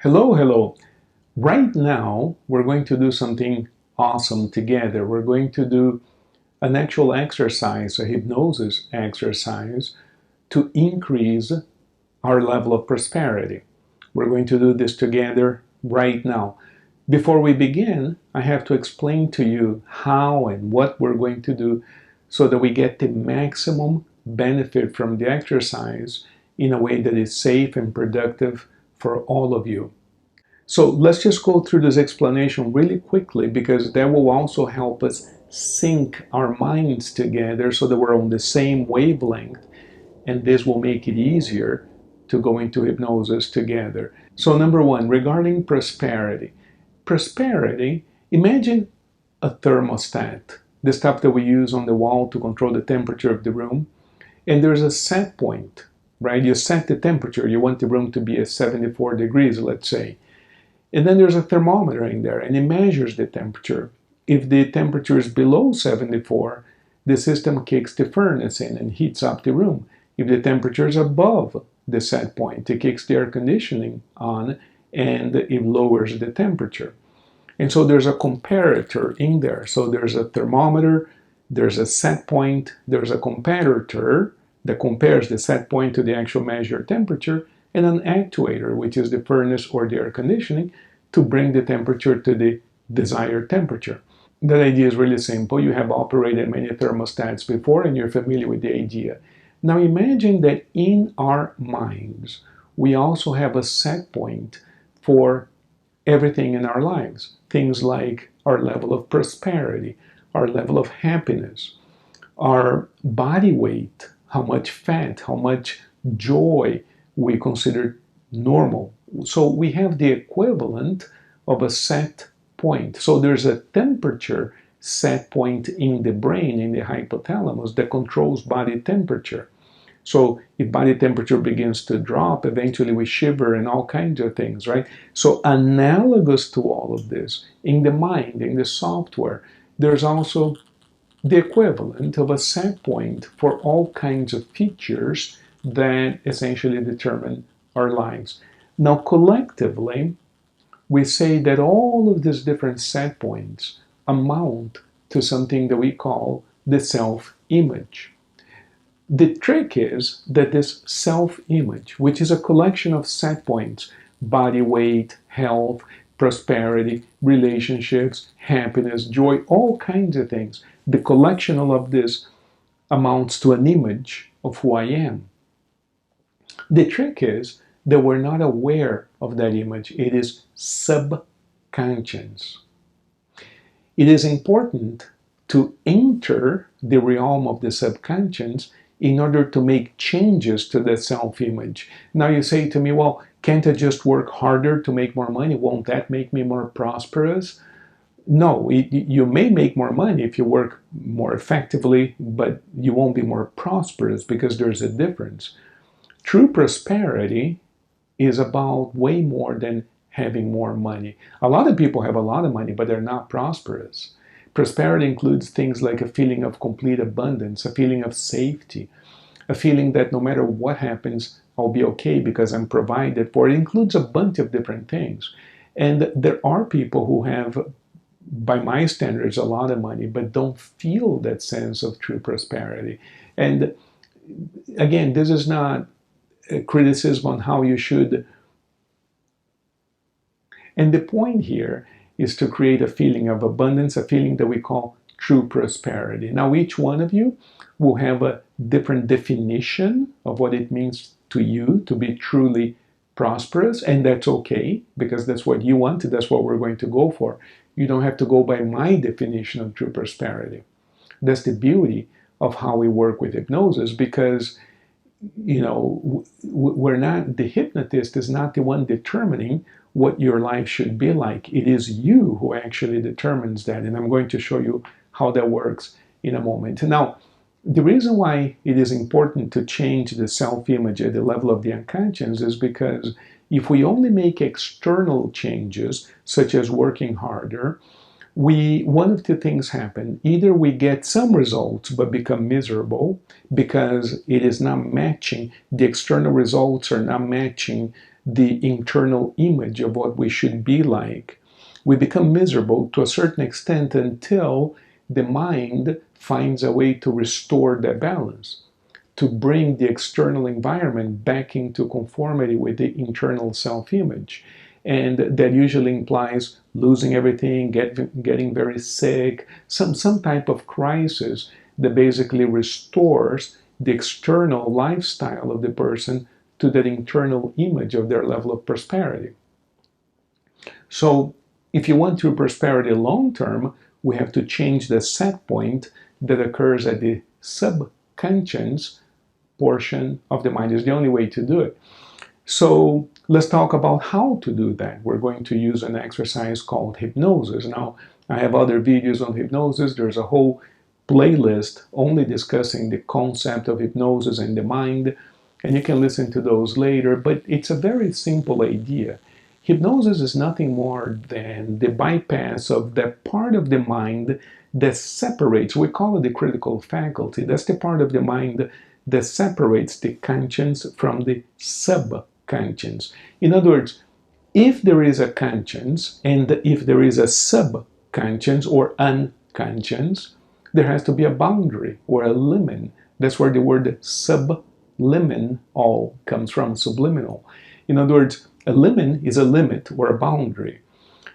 Hello, hello. Right now, we're going to do something awesome together. We're going to do an actual exercise, a hypnosis exercise, to increase our level of prosperity. We're going to do this together right now. Before we begin, I have to explain to you how and what we're going to do so that we get the maximum benefit from the exercise in a way that is safe and productive for all of you. So let's just go through this explanation really quickly because that will also help us sync our minds together so that we're on the same wavelength, and this will make it easier to go into hypnosis together. So number one, regarding prosperity. Prosperity, imagine a thermostat, the stuff that we use on the wall to control the temperature of the room, and there's a set point, right? You set the temperature. You want the room to be at 74 degrees, let's say. And then there's a thermometer in there and it measures the temperature. If the temperature is below 74, the system kicks the furnace in and heats up the room. If the temperature is above the set point, it kicks the air conditioning on and it lowers the temperature. And so there's a comparator in there. So there's a thermometer, there's a set point, there's a comparator that compares the set point to the actual measured temperature, and an actuator, which is the furnace or the air conditioning, to bring the temperature to the desired temperature. That idea is really simple. You have operated many thermostats before and you're familiar with the idea. Now imagine that in our minds, we also have a set point for everything in our lives. Things like our level of prosperity, our level of happiness, our body weight, how much fat, how much joy we consider normal. So we have the equivalent of a set point. So there's a temperature set point in the brain, in the hypothalamus, that controls body temperature. So if body temperature begins to drop, eventually we shiver and all kinds of things, right? So analogous to all of this, in the mind, in the software, there's also the equivalent of a set point for all kinds of features that essentially determine our lives. Now, collectively, we say that all of these different set points amount to something that we call the self-image. The trick is that this self-image, which is a collection of set points, body weight, health, prosperity, relationships, happiness, joy, all kinds of things, the collection of this amounts to an image of who I am. The trick is that we're not aware of that image. It is subconscious. It is important to enter the realm of the subconscious in order to make changes to the self-image. Now you say to me, well, can't I just work harder to make more money? Won't that make me more prosperous? No, you may make more money if you work more effectively, but you won't be more prosperous because there's a difference. True prosperity is about way more than having more money. A lot of people have a lot of money, but they're not prosperous. Prosperity includes things like a feeling of complete abundance, a feeling of safety, a feeling that no matter what happens, I'll be okay because I'm provided for. It includes a bunch of different things. And there are people who have, by my standards, a lot of money, but don't feel that sense of true prosperity. And again, this is not a criticism on how you should. And the point here is to create a feeling of abundance, a feeling that we call true prosperity. Now, each one of you will have a different definition of what it means to you to be truly prosperous, and that's okay because that's what you want, that's what we're going to go for. You don't have to go by my definition of true prosperity. That's the beauty of how we work with hypnosis because we're not, the hypnotist is not the one determining what your life should be like. It is you who actually determines that. And I'm going to show you how that works in a moment. Now, the reason why it is important to change the self-image at the level of the unconscious is because if we only make external changes, such as working harder, one of two things happen. Either we get some results but become miserable because it is not matching, the external results are not matching the internal image of what we should be like, we become miserable to a certain extent until the mind finds a way to restore that balance, to bring the external environment back into conformity with the internal self-image. And that usually implies losing everything, getting very sick, some type of crisis that basically restores the external lifestyle of the person to that internal image of their level of prosperity. So if you want true prosperity long term, we have to change the set point that occurs at the subconscious portion of the mind. Is the only way to do it. So let's talk about how to do that. We're going to use an exercise called hypnosis. Now, I have other videos on hypnosis. There's a whole playlist only discussing the concept of hypnosis and the mind, and you can listen to those later, but it's a very simple idea. Hypnosis is nothing more than the bypass of that part of the mind that separates, we call it the critical faculty. That's the part of the mind that separates the conscience from the subconscious. In other words, if there is a conscience and if there is a subconscious or unconscious, there has to be a boundary or a limit. That's where the word subliminal comes from, subliminal. In other words, a limit is a limit or a boundary.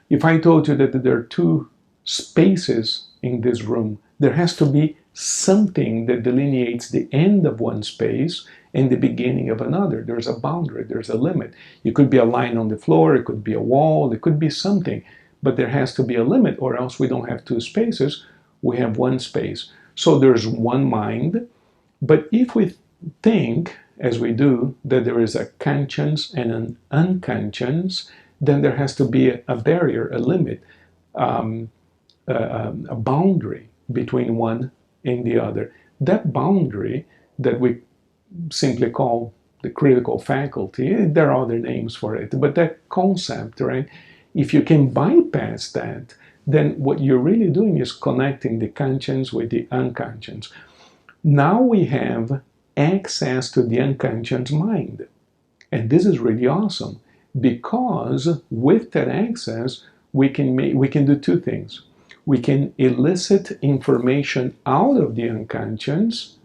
If I told you that there are two spaces in this room, there has to be something that delineates the end of one space and the beginning of another. There's a boundary, there's a limit. It could be a line on the floor, it could be a wall, it could be something, but there has to be a limit, or else we don't have two spaces, we have one space. So there's one mind, but if we think, as we do, that there is a conscience and an unconscious, then there has to be a barrier, a limit, a boundary between one and the other. That boundary that we simply call the critical faculty, there are other names for it, but that concept, right? If you can bypass that, then what you're really doing is connecting the conscious with the unconscious. Now we have access to the unconscious mind. And this is really awesome because with that access, we can do two things. We can elicit information out of the unconscious,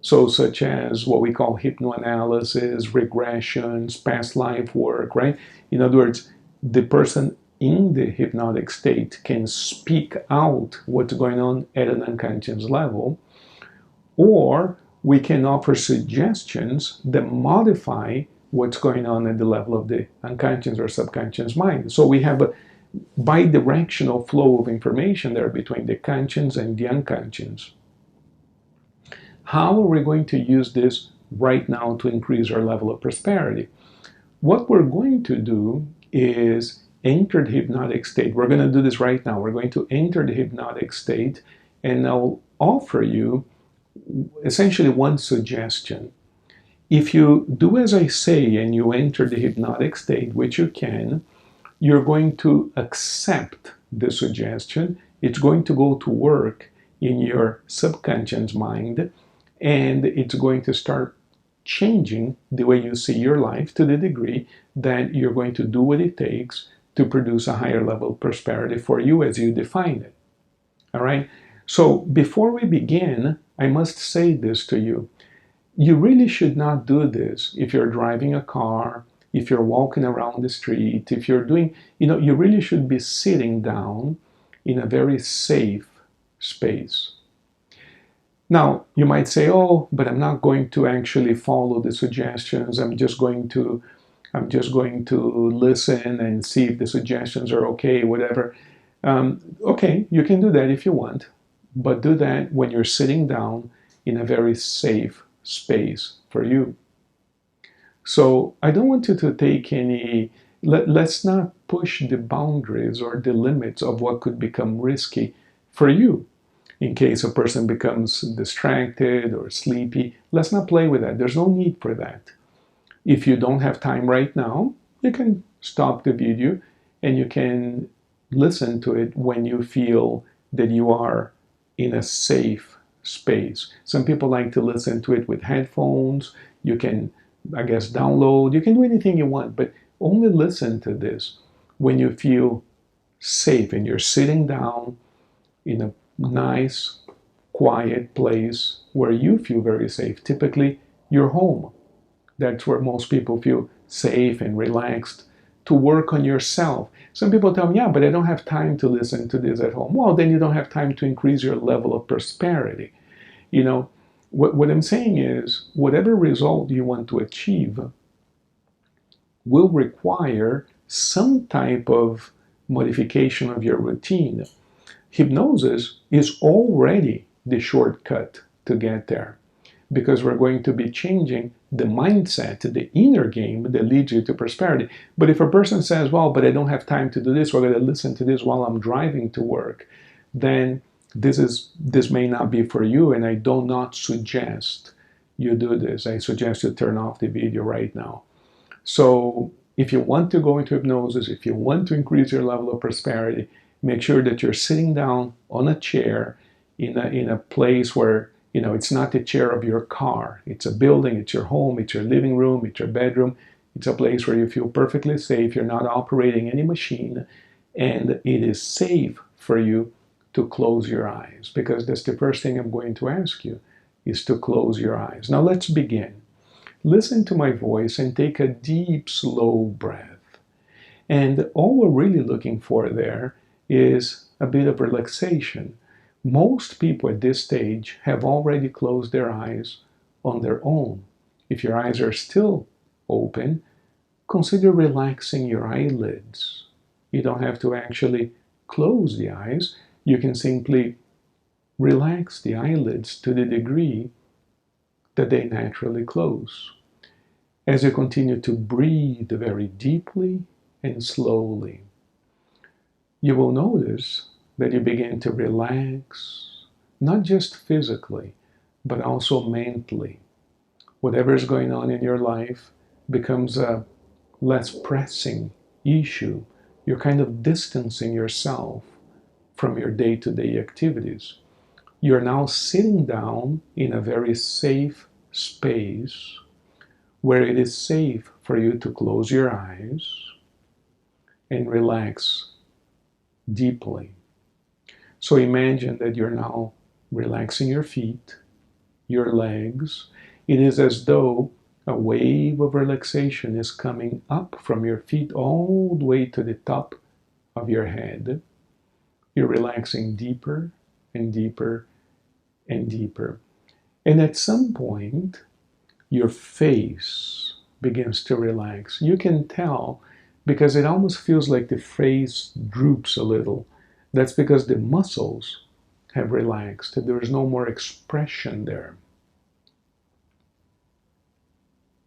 so such as what we call hypnoanalysis, regressions, past life work, right? In other words, the person in the hypnotic state can speak out what's going on at an unconscious level, or we can offer suggestions that modify what's going on at the level of the unconscious or subconscious mind. So we have a bidirectional flow of information there between the conscious and the unconscious. How are we going to use this right now to increase our level of prosperity? What we're going to do is enter the hypnotic state. We're going to do this right now. We're going to enter the hypnotic state, and I'll offer you essentially one suggestion. If you do as I say and you enter the hypnotic state, which you can, you're going to accept the suggestion. It's going to go to work in your subconscious mind, and it's going to start changing the way you see your life to the degree that you're going to do what it takes to produce a higher level of prosperity for you as you define it. All right? So before we begin, I must say this to you. You really should not do this if you're driving a car, if you're walking around the street, if you're doing, you really should be sitting down in a very safe space. Now, you might say, oh, but I'm not going to actually follow the suggestions. I'm just going to listen and see if the suggestions are okay, whatever. Okay, you can do that if you want, but do that when you're sitting down in a very safe space for you. So I don't want you to take any, let's not push the boundaries or the limits of what could become risky for you. In case a person becomes distracted or sleepy, let's not play with that. There's no need for that. If you don't have time right now, you can stop the video and you can listen to it when you feel that you are in a safe space. Some people like to listen to it with headphones. You can, I guess, download. You can do anything you want, but Only listen to this when you feel safe and you're sitting down in a nice, quiet place where you feel very safe. Typically, your home. That's where most people feel safe and relaxed to work on yourself. Some people tell me, yeah, but I don't have time to listen to this at home. Well, then you don't have time to increase your level of prosperity. You know, what I'm saying is, whatever result you want to achieve will require some type of modification of your routine. Hypnosis is already the shortcut to get there because we're going to be changing the mindset, the inner game that leads you to prosperity. But if a person says, well, but I don't have time to do this, or I gotta listen to this while I'm driving to work, then this may not be for you, and I do not suggest you do this. I suggest you turn off the video right now. So if you want to go into hypnosis, if you want to increase your level of prosperity, make sure that you're sitting down on a chair in a place where, you know, it's not the chair of your car. It's a building, it's your home, it's your living room, it's your bedroom. It's a place where you feel perfectly safe. You're not operating any machine, and it is safe for you to close your eyes, because that's the first thing I'm going to ask you, is to close your eyes. Now let's begin. Listen to my voice and take a deep, slow breath. And all we're really looking for there is a bit of relaxation. Most people at this stage have already closed their eyes on their own. If your eyes are still open, consider relaxing your eyelids. You don't have to actually close the eyes. You can simply relax the eyelids to the degree that they naturally close. As you continue to breathe very deeply and slowly, you will notice that you begin to relax, not just physically, but also mentally. Whatever is going on in your life becomes a less pressing issue. You're kind of distancing yourself from your day-to-day activities. You're now sitting down in a very safe space where it is safe for you to close your eyes and relax deeply. So imagine that you're now relaxing your feet, your legs. It is as though a wave of relaxation is coming up from your feet all the way to the top of your head. You're relaxing deeper and deeper and deeper. And at some point, your face begins to relax. You can tell because it almost feels like the face droops a little. That's because the muscles have relaxed. There is no more expression there.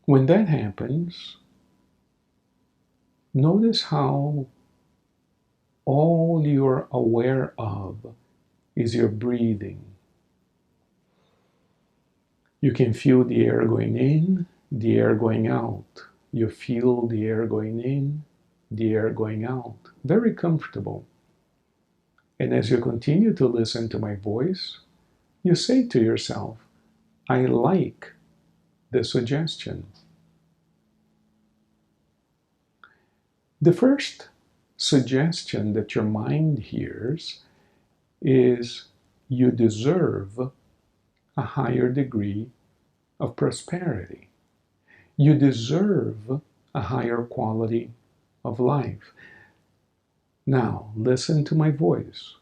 When that happens, notice how all you're aware of is your breathing. You can feel the air going in, the air going out. You feel the air going in, the air going out. Very comfortable. And as you continue to listen to my voice, you say to yourself, I like the suggestion. The first suggestion that your mind hears is you deserve a higher degree of prosperity. You deserve a higher quality of life. Now, listen to my voice.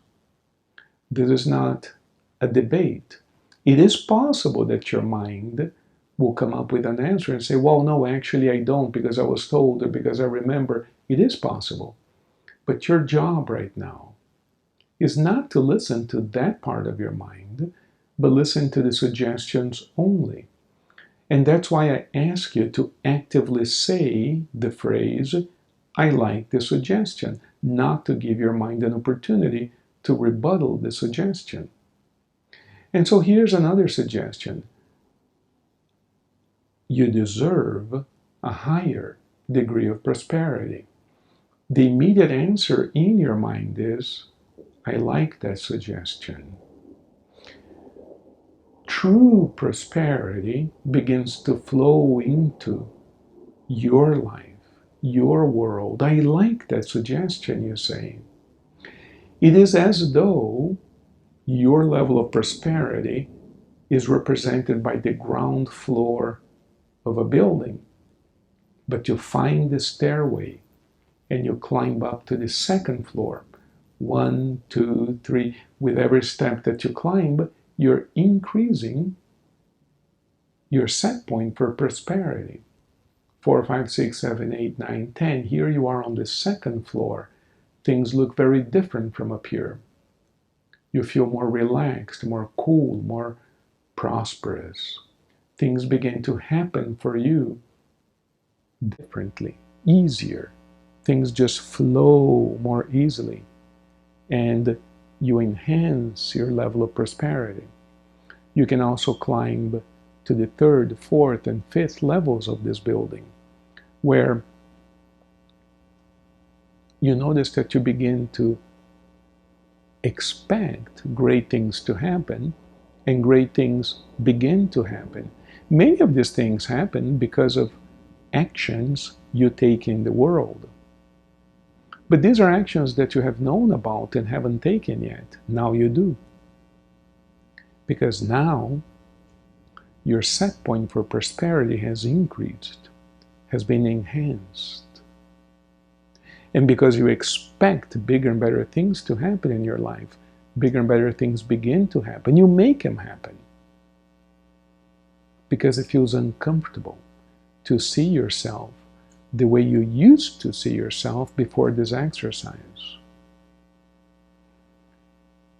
This is not a debate. It is possible that your mind will come up with an answer and say, well, no, actually I don't because I was told or because I remember. It is possible. But your job right now is not to listen to that part of your mind, but listen to the suggestions only. And that's why I ask you to actively say the phrase, I like the suggestion, not to give your mind an opportunity to rebuttal the suggestion. And so here's another suggestion. You deserve a higher degree of prosperity. The immediate answer in your mind is, I like that suggestion. True prosperity begins to flow into your life, your world. I like that suggestion you say. It is as though your level of prosperity is represented by the ground floor of a building. But you find the stairway and you climb up to the second floor. 1, 2, 3. With every step that you climb, you're increasing your set point for prosperity. 4, 5, 6, 7, 8, 9, 10. Here you are on the second floor. Things look very different from up here. You feel more relaxed, more cool, more prosperous. Things begin to happen for you differently, easier. Things just flow more easily, and you enhance your level of prosperity. You can also climb to the 3rd, 4th, and 5th levels of this building, where you notice that you begin to expect great things to happen, and great things begin to happen. Many of these things happen because of actions you take in the world. But these are actions that you have known about and haven't taken yet. Now you do. Because now your set point for prosperity has increased, has been enhanced. And because you expect bigger and better things to happen in your life, bigger and better things begin to happen. You make them happen. Because it feels uncomfortable to see yourself the way you used to see yourself before this exercise.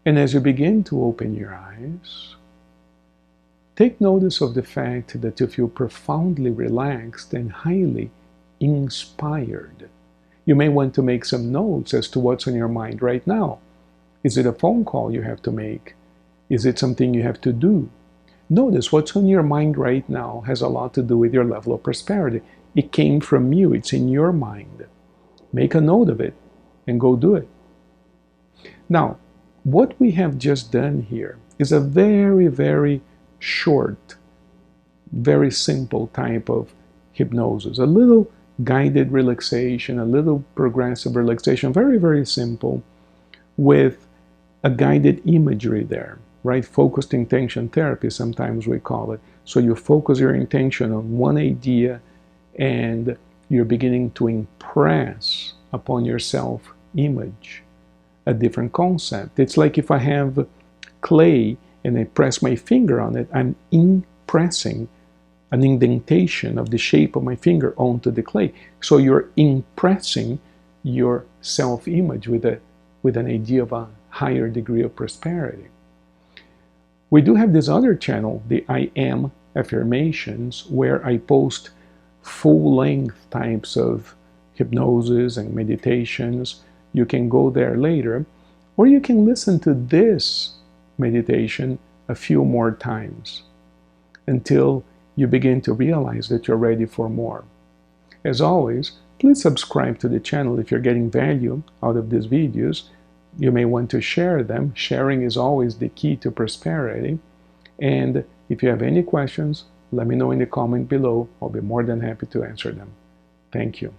And as you begin to open your eyes, take notice of the fact that you feel profoundly relaxed and highly inspired. You may want to make some notes as to what's on your mind right now. Is it a phone call you have to make? Is it something you have to do? Notice what's on your mind right now has a lot to do with your level of prosperity. It came from you. It's in your mind. Make a note of it and go do it. Now, what we have just done here is a very, very short, very simple type of hypnosis. A little guided relaxation, a little progressive relaxation, very, very simple, with a guided imagery there, right? Focused intention therapy, sometimes we call it. So you focus your intention on one idea and you're beginning to impress upon your self-image a different concept. It's like if I have clay and I press my finger on it, I'm impressing an indentation of the shape of my finger onto the clay. So you're impressing your self-image with an idea of a higher degree of prosperity. We do have this other channel, the I Am affirmations, where I post full-length types of hypnosis and meditations. You can go there later, or you can listen to this meditation a few more times until you begin to realize that you're ready for more. As always, please subscribe to the channel if you're getting value out of these videos. You may want to share them. Sharing is always the key to prosperity. And if you have any questions, let me know in the comment below. I'll be more than happy to answer them. Thank you.